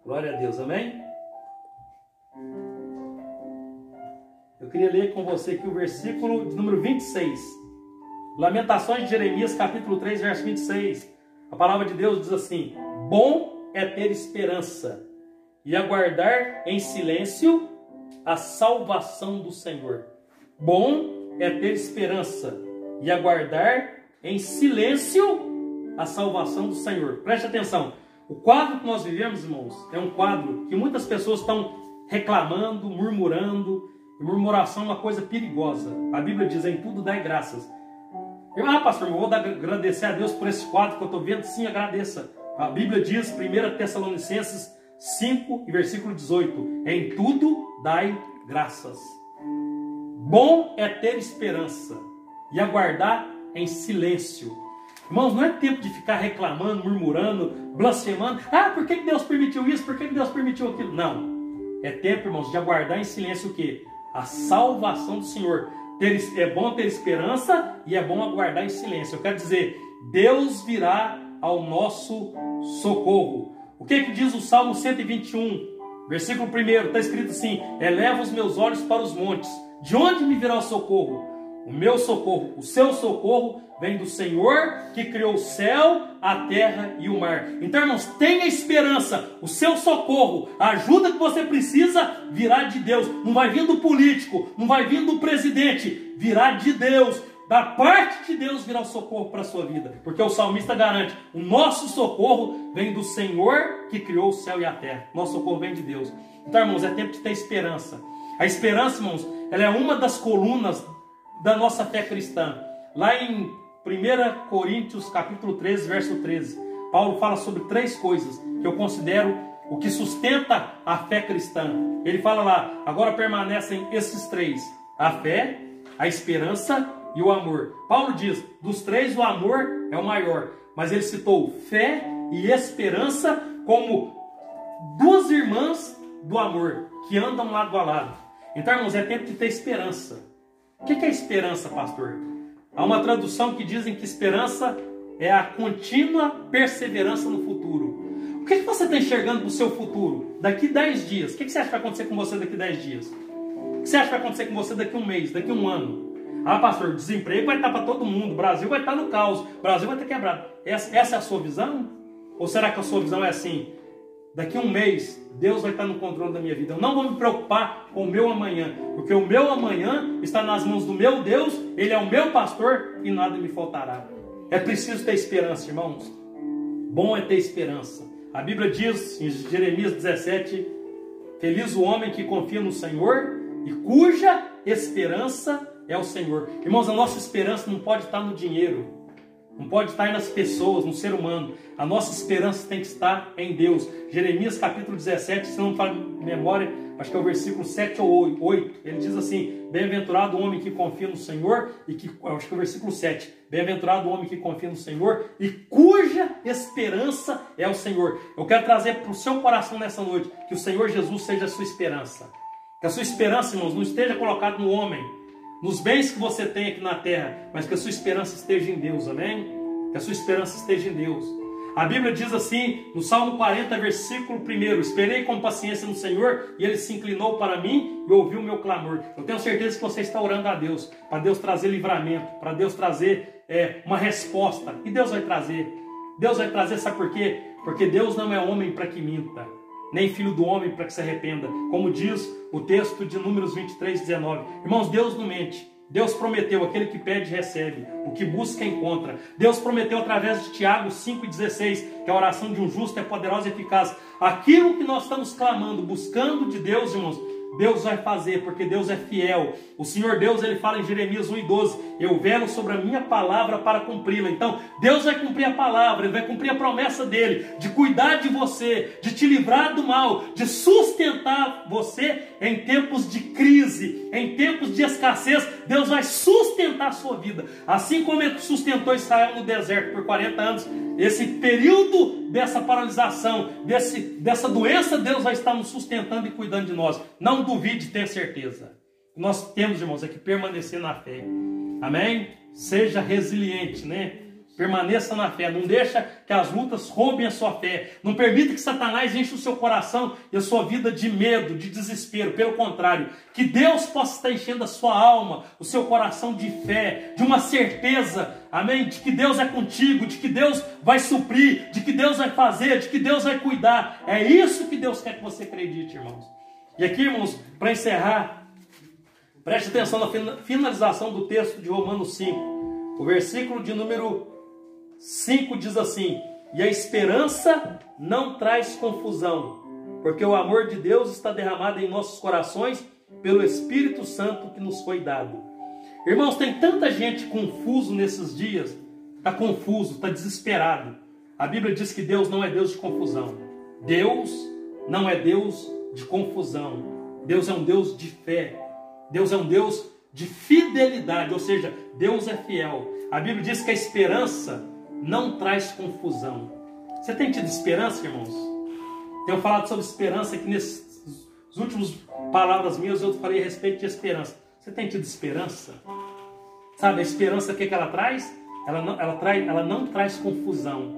Glória a Deus, amém? Eu queria ler com você aqui o versículo de número 26. Lamentações de Jeremias, capítulo 3, verso 26. A palavra de Deus diz assim: bom é ter esperança e aguardar em silêncio a salvação do Senhor. Bom é ter esperança e aguardar em silêncio a salvação do Senhor. Preste atenção. O quadro que nós vivemos, irmãos, é um quadro que muitas pessoas estão reclamando, murmurando. E murmuração é uma coisa perigosa. A Bíblia diz: em tudo dai graças. Pastor, eu vou agradecer a Deus por esse quadro que eu estou vendo. Sim, agradeça. A Bíblia diz, 1 Tessalonicenses 5 e versículo 18: em tudo dai graças. Bom é ter esperança e aguardar em silêncio. Irmãos, não é tempo de ficar reclamando, murmurando, blasfemando. Por que Deus permitiu isso? Por que Deus permitiu aquilo? Não. É tempo, irmãos, de aguardar em silêncio o quê? A salvação do Senhor. É bom ter esperança e é bom aguardar em silêncio. Eu quero dizer, Deus virá ao nosso socorro. O que diz o Salmo 121, versículo 1? Está escrito assim: eleva os meus olhos para os montes. De onde me virá o socorro? O meu socorro, o seu socorro vem do Senhor que criou o céu, a terra e o mar. Então, irmãos, tenha esperança. O seu socorro, a ajuda que você precisa, virá de Deus. Não vai vir do político, não vai vir do presidente, virá de Deus. Da parte de Deus virá o socorro para a sua vida. Porque o salmista garante: o nosso socorro vem do Senhor que criou o céu e a terra. Nosso socorro vem de Deus. Então, irmãos, é tempo de ter esperança. A esperança, irmãos, ela é uma das colunas da nossa fé cristã. Lá em 1 Coríntios capítulo 13, verso 13, Paulo fala sobre 3 coisas que eu considero o que sustenta a fé cristã. Ele fala lá: agora permanecem esses 3: a fé, a esperança e o amor. Paulo diz, dos 3 o amor é o maior, mas ele citou fé e esperança como 2 irmãs do amor, que andam lado a lado. Então, irmãos, é tempo de ter esperança. O que é esperança, pastor? Há uma tradução que dizem que esperança é a contínua perseverança no futuro. O que você está enxergando para o seu futuro? Daqui 10 dias. O que você acha que vai acontecer com você daqui 10 dias? O que você acha que vai acontecer com você daqui 1 mês, daqui 1 ano? Pastor, desemprego vai estar para todo mundo. O Brasil vai estar no caos. O Brasil vai estar quebrado. Essa é a sua visão? Ou será que a sua visão é assim: daqui 1 mês, Deus vai estar no controle da minha vida. Eu não vou me preocupar com o meu amanhã, porque o meu amanhã está nas mãos do meu Deus. Ele é o meu pastor e nada me faltará. É preciso ter esperança, irmãos. Bom é ter esperança. A Bíblia diz em Jeremias 17: feliz o homem que confia no Senhor e cuja esperança é o Senhor. Irmãos, a nossa esperança não pode estar no dinheiro, não pode estar nas pessoas, no ser humano. A nossa esperança tem que estar em Deus. Jeremias capítulo 17, se não me falha memória, acho que é o versículo 7 ou 8. Ele diz assim: bem-aventurado o homem que confia no Senhor e que, acho que é o versículo 7. Bem-aventurado o homem que confia no Senhor e cuja esperança é o Senhor. Eu quero trazer para o seu coração nessa noite que o Senhor Jesus seja a sua esperança. Que a sua esperança, irmãos, não esteja colocada no homem, nos bens que você tem aqui na terra, mas que a sua esperança esteja em Deus, amém? Que a sua esperança esteja em Deus. A Bíblia diz assim, no Salmo 40, versículo 1: esperei com paciência no Senhor, e Ele se inclinou para mim e ouviu o meu clamor. Eu tenho certeza que você está orando a Deus, para Deus trazer livramento, para Deus trazer uma resposta, e Deus vai trazer. Deus vai trazer, sabe por quê? Porque Deus não é homem para que minta, nem filho do homem para que se arrependa, como diz o texto de Números 23, 19. Irmãos, Deus não mente. Deus prometeu, aquele que pede recebe, o que busca encontra. Deus prometeu através de Tiago 5,16, que a oração de um justo é poderosa e eficaz. Aquilo que nós estamos clamando, buscando de Deus, irmãos, Deus vai fazer, porque Deus é fiel. O Senhor Deus, ele fala em Jeremias 1,12, eu velo sobre a minha palavra para cumpri-la. Então, Deus vai cumprir a palavra, Ele vai cumprir a promessa dEle, de cuidar de você, de te livrar do mal, de sustentar você em tempos de crise, em tempos de escassez. Deus vai sustentar a sua vida, assim como Ele sustentou Israel no deserto por 40 anos. Esse período dessa paralisação, dessa doença, Deus vai estar nos sustentando e cuidando de nós. Não duvide, tenha certeza. Nós temos, irmãos, é que permanecer na fé. Amém? Seja resiliente, né? Permaneça na fé. Não deixa que as lutas roubem a sua fé. Não permita que Satanás enche o seu coração e a sua vida de medo, de desespero. Pelo contrário, que Deus possa estar enchendo a sua alma, o seu coração de fé, de uma certeza, amém? De que Deus é contigo, de que Deus vai suprir, de que Deus vai fazer, de que Deus vai cuidar. É isso que Deus quer que você acredite, irmãos. E aqui, irmãos, para encerrar, preste atenção na finalização do texto de Romanos 5. O versículo de número 5 diz assim: e a esperança não traz confusão, porque o amor de Deus está derramado em nossos corações pelo Espírito Santo que nos foi dado. Irmãos, tem tanta gente confuso nesses dias, está confuso, está desesperado. A Bíblia diz que Deus não é Deus de confusão. Deus não é Deus de confusão. Deus é um Deus de fé. Deus é um Deus de fidelidade, ou seja, Deus é fiel. A Bíblia diz que a esperança não traz confusão. Você tem tido esperança, irmãos? Tenho falado sobre esperança aqui nesses últimos palavras minhas, eu falei a respeito de esperança. Você tem tido esperança? Sabe, a esperança, o que ela traz? Ela não traz confusão.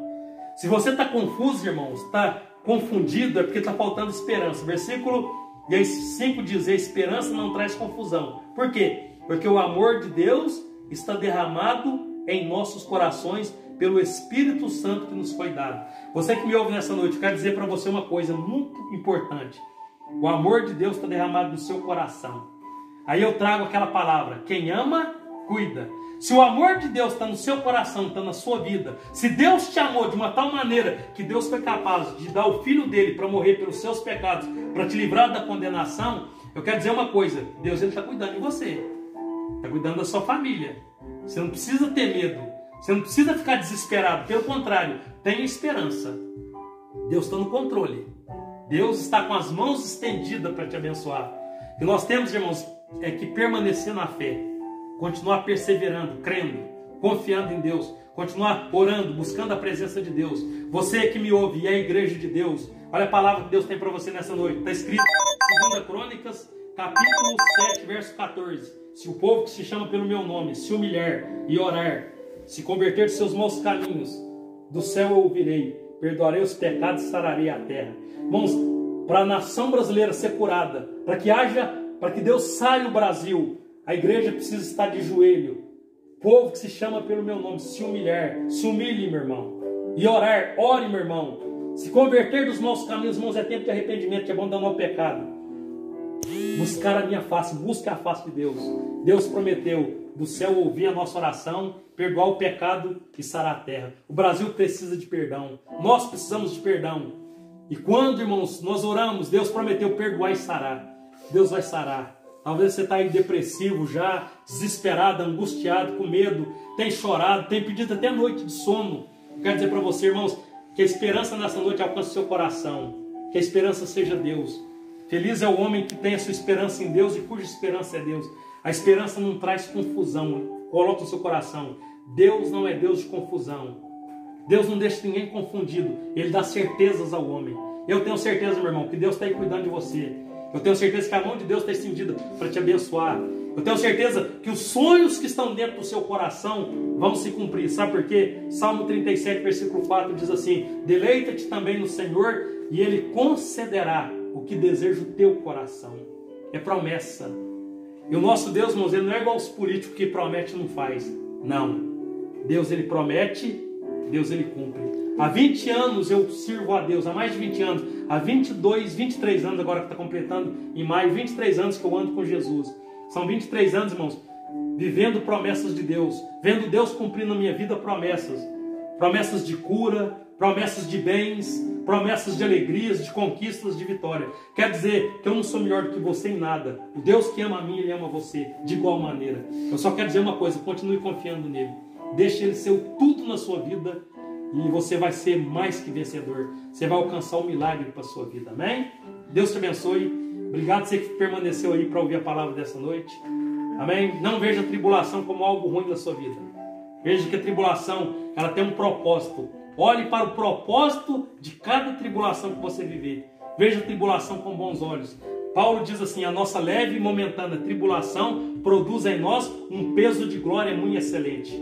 Se você está confuso, irmãos, está confundido, é porque está faltando esperança. Versículo 5 diz: a esperança não traz confusão. Por quê? Porque o amor de Deus está derramado em nossos corações pelo Espírito Santo que nos foi dado. Você que me ouve nessa noite, eu quero dizer para você uma coisa muito importante. O amor de Deus está derramado no seu coração. Aí eu trago aquela palavra: quem ama, cuida. Se o amor de Deus está no seu coração, está na sua vida, se Deus te amou de uma tal maneira que Deus foi capaz de dar o Filho dele para morrer pelos seus pecados, para te livrar da condenação, eu quero dizer uma coisa: Deus está cuidando de você, está cuidando da sua família. Você não precisa ter medo, você não precisa ficar desesperado, pelo contrário, tenha esperança. Deus está no controle, Deus está com as mãos estendidas para te abençoar. O que nós temos, irmãos, é que permanecer na fé, continuar perseverando, crendo, confiando em Deus, continuar orando, buscando a presença de Deus. Você que me ouve e é a igreja de Deus, olha a palavra que Deus tem para você nessa noite. Está escrito em 2 Crônicas, capítulo 7, verso 14. Se o povo que se chama pelo meu nome se humilhar e orar, se converter de seus maus caminhos, do céu eu ouvirei, perdoarei os pecados e sararei a terra. Irmãos, para a nação brasileira ser curada, para que Deus sare o Brasil, a igreja precisa estar de joelho. O povo que se chama pelo meu nome, se humilhar, se humilhe, meu irmão. E orar, ore, meu irmão. Se converter dos maus caminhos, irmãos, é tempo de arrependimento, de abandonar o pecado. Buscar a minha face, busque a face de Deus. Deus prometeu do céu ouvir a nossa oração, perdoar o pecado e sarar a terra. O Brasil precisa de perdão. Nós precisamos de perdão. E quando, irmãos, nós oramos, Deus prometeu perdoar e sarar. Deus vai sarar. Talvez você está aí depressivo já, desesperado, angustiado, com medo, tem chorado, tem pedido até noite de sono. Eu quero dizer para você, irmãos, que a esperança nessa noite alcance o seu coração. Que a esperança seja Deus. Feliz é o homem que tem a sua esperança em Deus e cuja esperança é Deus. A esperança não traz confusão. Coloca no seu coração: Deus não é Deus de confusão. Deus não deixa ninguém confundido. Ele dá certezas ao homem. Eu tenho certeza, meu irmão, que Deus está aí cuidando de você. Eu tenho certeza que a mão de Deus está estendida para te abençoar. Eu tenho certeza que os sonhos que estão dentro do seu coração vão se cumprir. Sabe por quê? Salmo 37, versículo 4 diz assim: deleita-te também no Senhor e Ele concederá o que deseja o teu coração. É promessa. E o nosso Deus, irmãos, Ele não é igual aos políticos que promete e não faz. Não. Deus, Ele promete, Deus, Ele cumpre. Há 20 anos eu sirvo a Deus, há mais de 20 anos, há 22, 23 anos agora que está completando em maio, 23 anos que eu ando com Jesus. São 23 anos, irmãos, vivendo promessas de Deus, vendo Deus cumprindo na minha vida promessas. Promessas de cura, promessas de bens, promessas de alegrias, de conquistas, de vitória. Quer dizer que eu não sou melhor do que você em nada. O Deus que ama a mim, Ele ama você de igual maneira. Eu só quero dizer uma coisa, continue confiando nele. Deixe Ele ser o tudo na sua vida e você vai ser mais que vencedor. Você vai alcançar um milagre para a sua vida. Amém? Deus te abençoe. Obrigado você que permaneceu aí para ouvir a palavra dessa noite. Amém? Não veja a tribulação como algo ruim da sua vida. Veja que a tribulação, ela tem um propósito. Olhe para o propósito de cada tribulação que você viver. Veja a tribulação com bons olhos. Paulo diz assim, a nossa leve e momentânea tribulação produz em nós um peso de glória muito excelente.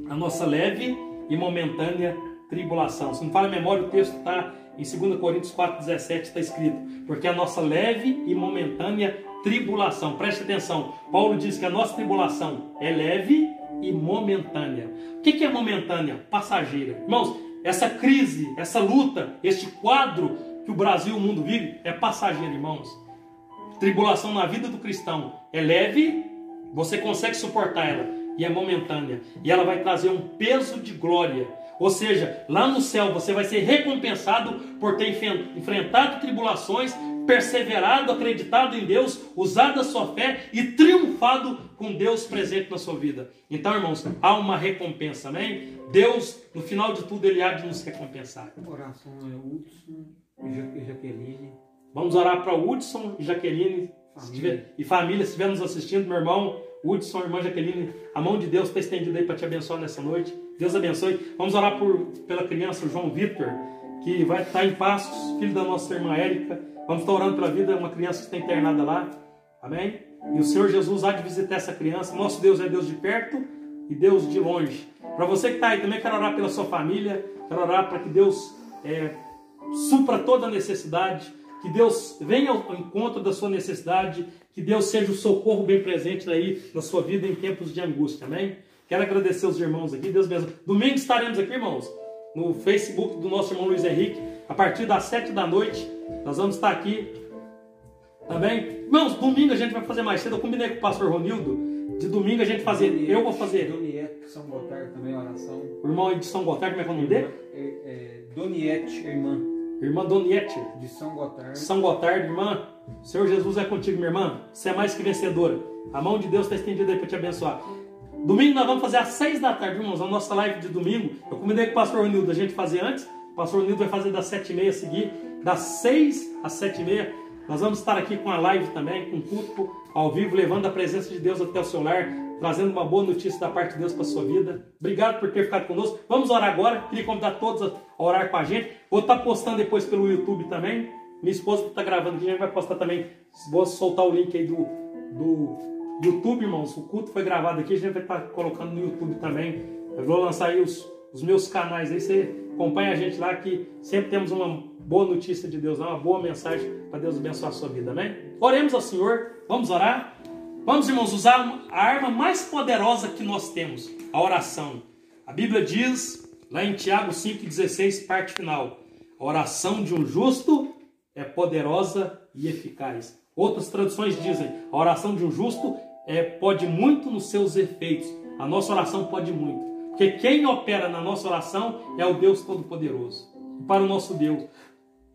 A nossa leve e momentânea tribulação. Se não fala a memória, o texto está em 2 Coríntios 4,17, está escrito. Porque a nossa leve e momentânea tribulação. Preste atenção. Paulo diz que a nossa tribulação é leve e momentânea. O que é momentânea? Passageira. Irmãos, essa crise, essa luta, este quadro que o Brasil e o mundo vive é passageiro, irmãos. Tribulação na vida do cristão é leve, você consegue suportar ela, e é momentânea. E ela vai trazer um peso de glória. Ou seja, lá no céu você vai ser recompensado por ter enfrentado tribulações, perseverado, acreditado em Deus, usado a sua fé e triunfado com Deus presente na sua vida. Então, irmãos, há uma recompensa, amém? Deus, no final de tudo, Ele há de nos recompensar. Oração é Hudson e Jaqueline. Vamos orar para o Hudson e Jaqueline e família, se estiver nos assistindo, meu irmão Hudson, irmã Jaqueline, a mão de Deus está estendida aí para te abençoar nessa noite. Deus abençoe. Vamos orar pela criança João Vitor, que vai estar em Passos, filho da nossa irmã Érica. Vamos estar orando pela vida de uma criança que está internada lá. Amém? E o Senhor Jesus há de visitar essa criança. Nosso Deus é Deus de perto e Deus de longe. Para você que está aí também, quero orar pela sua família. Quero orar para que Deus supra toda a necessidade. Que Deus venha ao encontro da sua necessidade. Que Deus seja o socorro bem presente aí na sua vida em tempos de angústia. Amém? Quero agradecer os irmãos aqui. Deus mesmo. Domingo estaremos aqui, irmãos, no Facebook do nosso irmão Luiz Henrique. A partir das 7 da noite. Nós vamos estar aqui. Tá bem? Irmãos, domingo a gente vai fazer mais cedo. Eu combinei com o pastor Ronildo. De domingo a gente fazer. Doniette, eu vou fazer. Doniette, São Gotardo também, oração. O irmão de São Gotardo, como é que é o nome dele? Doniette, irmã. Irmã Doniette. De São Gotardo. São Gotardo, irmã. O Senhor Jesus é contigo, minha irmã. Você é mais que vencedora. A mão de Deus está estendida aí para te abençoar. Domingo nós vamos fazer às 6 da tarde, irmãos. A nossa live de domingo. Eu combinei com o pastor Ronildo a gente fazer antes. O pastor Ronildo vai fazer das 7h30 a seguir. Das 6 às 7h30. Nós vamos estar aqui com a live também, com o culto ao vivo, levando a presença de Deus até o seu lar, trazendo uma boa notícia da parte de Deus para a sua vida. Obrigado por ter ficado conosco. Vamos orar agora. Queria convidar todos a orar com a gente. Vou estar postando depois pelo YouTube também. Minha esposa está gravando aqui, a gente vai postar também. Vou soltar o link aí do YouTube, irmãos. O culto foi gravado aqui, a gente vai estar colocando no YouTube também. Eu vou lançar aí os meus canais aí. Você acompanha a gente lá, que sempre temos uma boa notícia de Deus, uma boa mensagem para Deus abençoar a sua vida, amém? Oremos ao Senhor, vamos orar? Vamos, irmãos, usar a arma mais poderosa que nós temos, a oração. A Bíblia diz, lá em Tiago 5,16, parte final, a oração de um justo é poderosa e eficaz. Outras traduções dizem, a oração de um justo pode muito nos seus efeitos. A nossa oração pode muito, porque quem opera na nossa oração é o Deus Todo-Poderoso. E para o nosso Deus,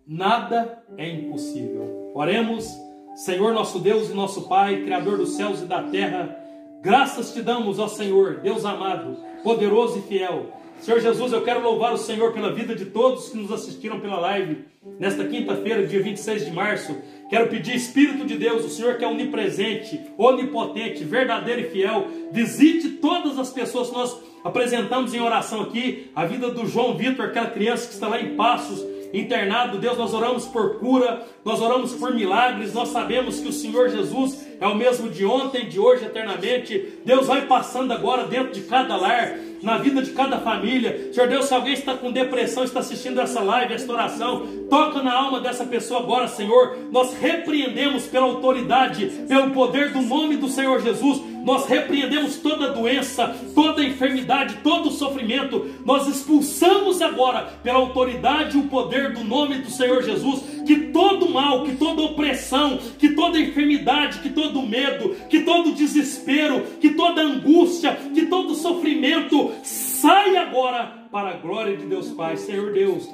nada é impossível. Oremos. Senhor nosso Deus e nosso Pai, Criador dos céus e da terra, graças te damos, ó Senhor, Deus amado, poderoso e fiel. Senhor Jesus, eu quero louvar o Senhor pela vida de todos que nos assistiram pela live, nesta quinta-feira, dia 26 de março. Quero pedir, Espírito de Deus, o Senhor que é onipresente, onipotente, verdadeiro e fiel, visite todas as pessoas que nós apresentamos em oração aqui, a vida do João Vitor, aquela criança que está lá em Passos, internado. Deus, nós oramos por cura, nós oramos por milagres, nós sabemos que o Senhor Jesus é o mesmo de ontem, de hoje, eternamente. Deus, vai passando agora dentro de cada lar, na vida de cada família. Senhor Deus, se alguém está com depressão, está assistindo essa live, esta oração, toca na alma dessa pessoa agora, Senhor. Nós repreendemos pela autoridade, pelo poder do nome do Senhor Jesus, nós repreendemos toda doença, toda enfermidade, todo sofrimento. Nós expulsamos agora, pela autoridade e o poder do nome do Senhor Jesus, que todo mal, que toda opressão, que toda enfermidade, que todo medo, que todo desespero, que toda angústia, que todo sofrimento sai agora para a glória de Deus Pai. Senhor Deus,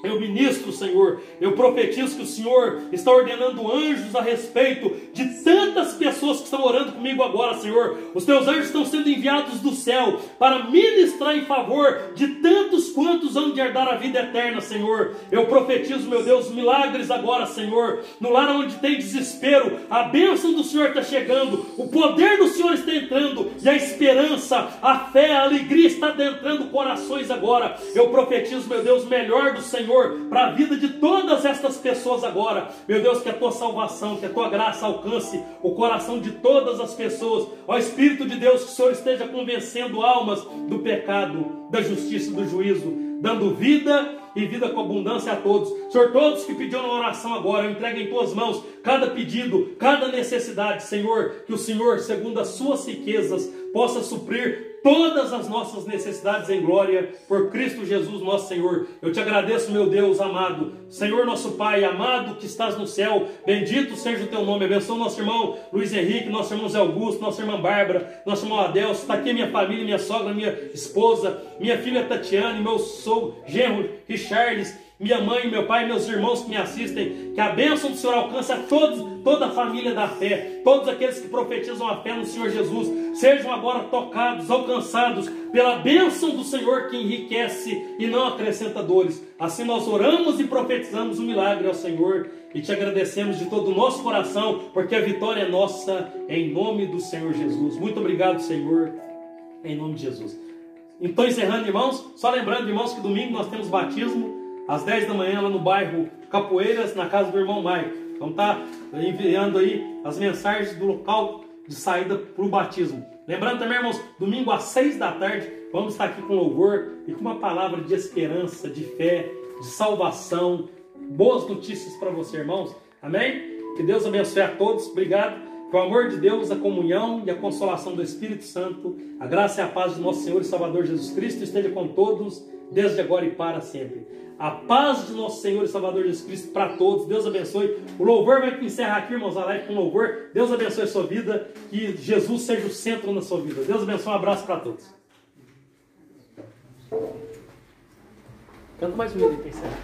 eu ministro, Senhor, eu profetizo que o Senhor está ordenando anjos a respeito de tantas pessoas que estão orando comigo agora, Senhor. Os teus anjos estão sendo enviados do céu para ministrar em favor de tantos quantos hão de herdar a vida eterna, Senhor. Eu profetizo, meu Deus, milagres agora, Senhor. No lar onde tem desespero, a bênção do Senhor está chegando, o poder do Senhor está entrando, e a esperança, a fé, a alegria está adentrando corações agora. Eu profetizo, meu Deus, melhor do Senhor para a vida de todas estas pessoas agora. Meu Deus, que a tua salvação, que a tua graça alcance o coração de todas as pessoas. Ó Espírito de Deus, que o Senhor esteja convencendo almas do pecado, da justiça e do juízo, dando vida e vida com abundância a todos. Senhor, todos que pediram na oração agora, eu entrego em tuas mãos cada pedido, cada necessidade, Senhor, que o Senhor, segundo as suas riquezas, possa suprir todas as nossas necessidades em glória, por Cristo Jesus nosso Senhor. Eu te agradeço, meu Deus amado, Senhor nosso Pai amado que estás no céu, bendito seja o teu nome. Abençoa nosso irmão Luiz Henrique, nosso irmão Zé Augusto, nossa irmã Bárbara, nosso irmão Adelso. Está aqui minha família, minha sogra, minha esposa, minha filha Tatiane, meu sogro genro Richarles, minha mãe, meu pai, meus irmãos que me assistem. Que a bênção do Senhor alcance a todos, toda a família da fé, todos aqueles que profetizam a fé no Senhor Jesus, sejam agora tocados, alcançados pela bênção do Senhor que enriquece e não acrescenta dores. Assim nós oramos e profetizamos o milagre ao Senhor e te agradecemos de todo o nosso coração, porque a vitória é nossa, em nome do Senhor Jesus. Muito obrigado, Senhor, em nome de Jesus. Então, encerrando, irmãos, só lembrando, irmãos, que domingo nós temos batismo às 10 da manhã lá no bairro Capoeiras, na casa do irmão Maicon. Então está enviando aí as mensagens do local de saída para o batismo. Lembrando também, irmãos, domingo às 6 da tarde, vamos estar aqui com louvor e com uma palavra de esperança, de fé, de salvação, boas notícias para você, irmãos. Amém? Que Deus abençoe a todos. Obrigado. Que o amor de Deus, a comunhão e a consolação do Espírito Santo, a graça e a paz de nosso Senhor e Salvador Jesus Cristo esteja com todos, desde agora e para sempre. A paz de nosso Senhor e Salvador Jesus Cristo para todos. Deus abençoe. O louvor vai encerrar aqui, irmãos, a live com louvor. Deus abençoe a sua vida. Que Jesus seja o centro na sua vida. Deus abençoe. Um abraço para todos. Canta mais um minuto, encerra.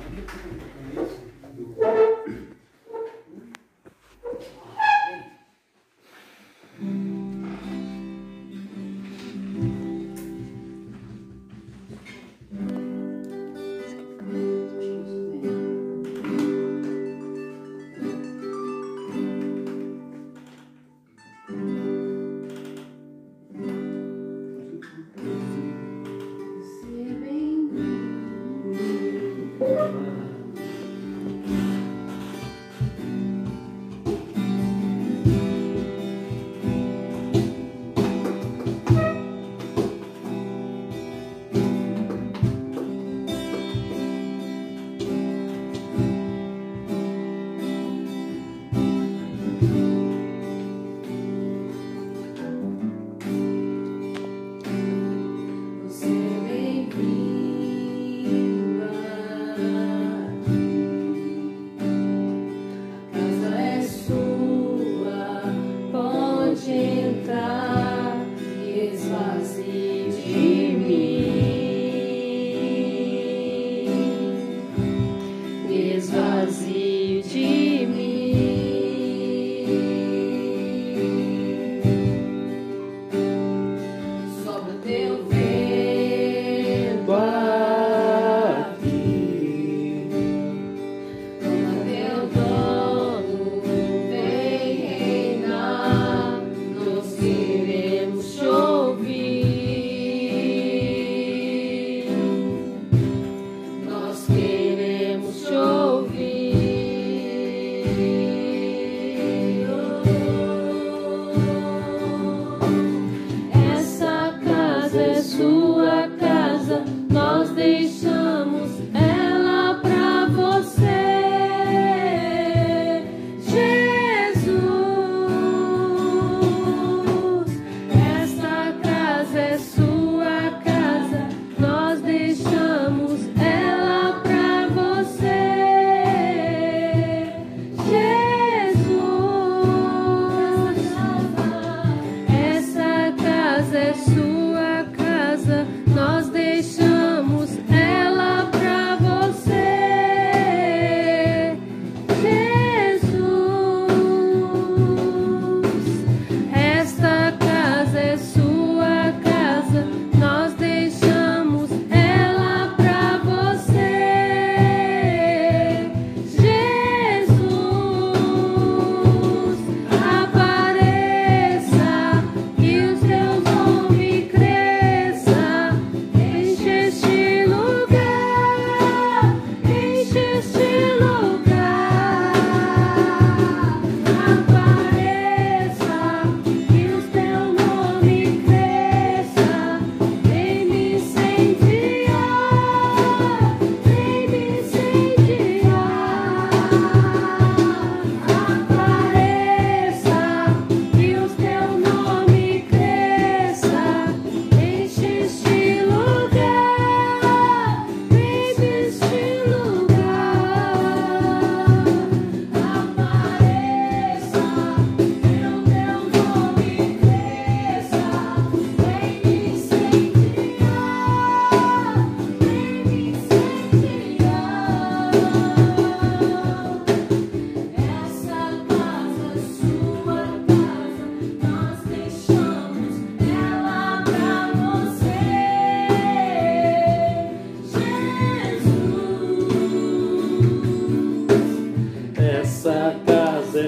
Queremos te ouvir.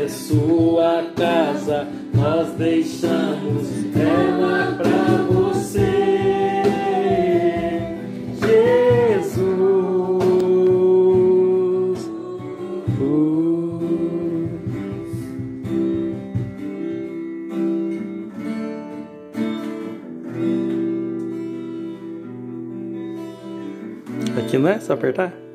sua casa, nós deixamos ela pra você. Aqui não é só apertar?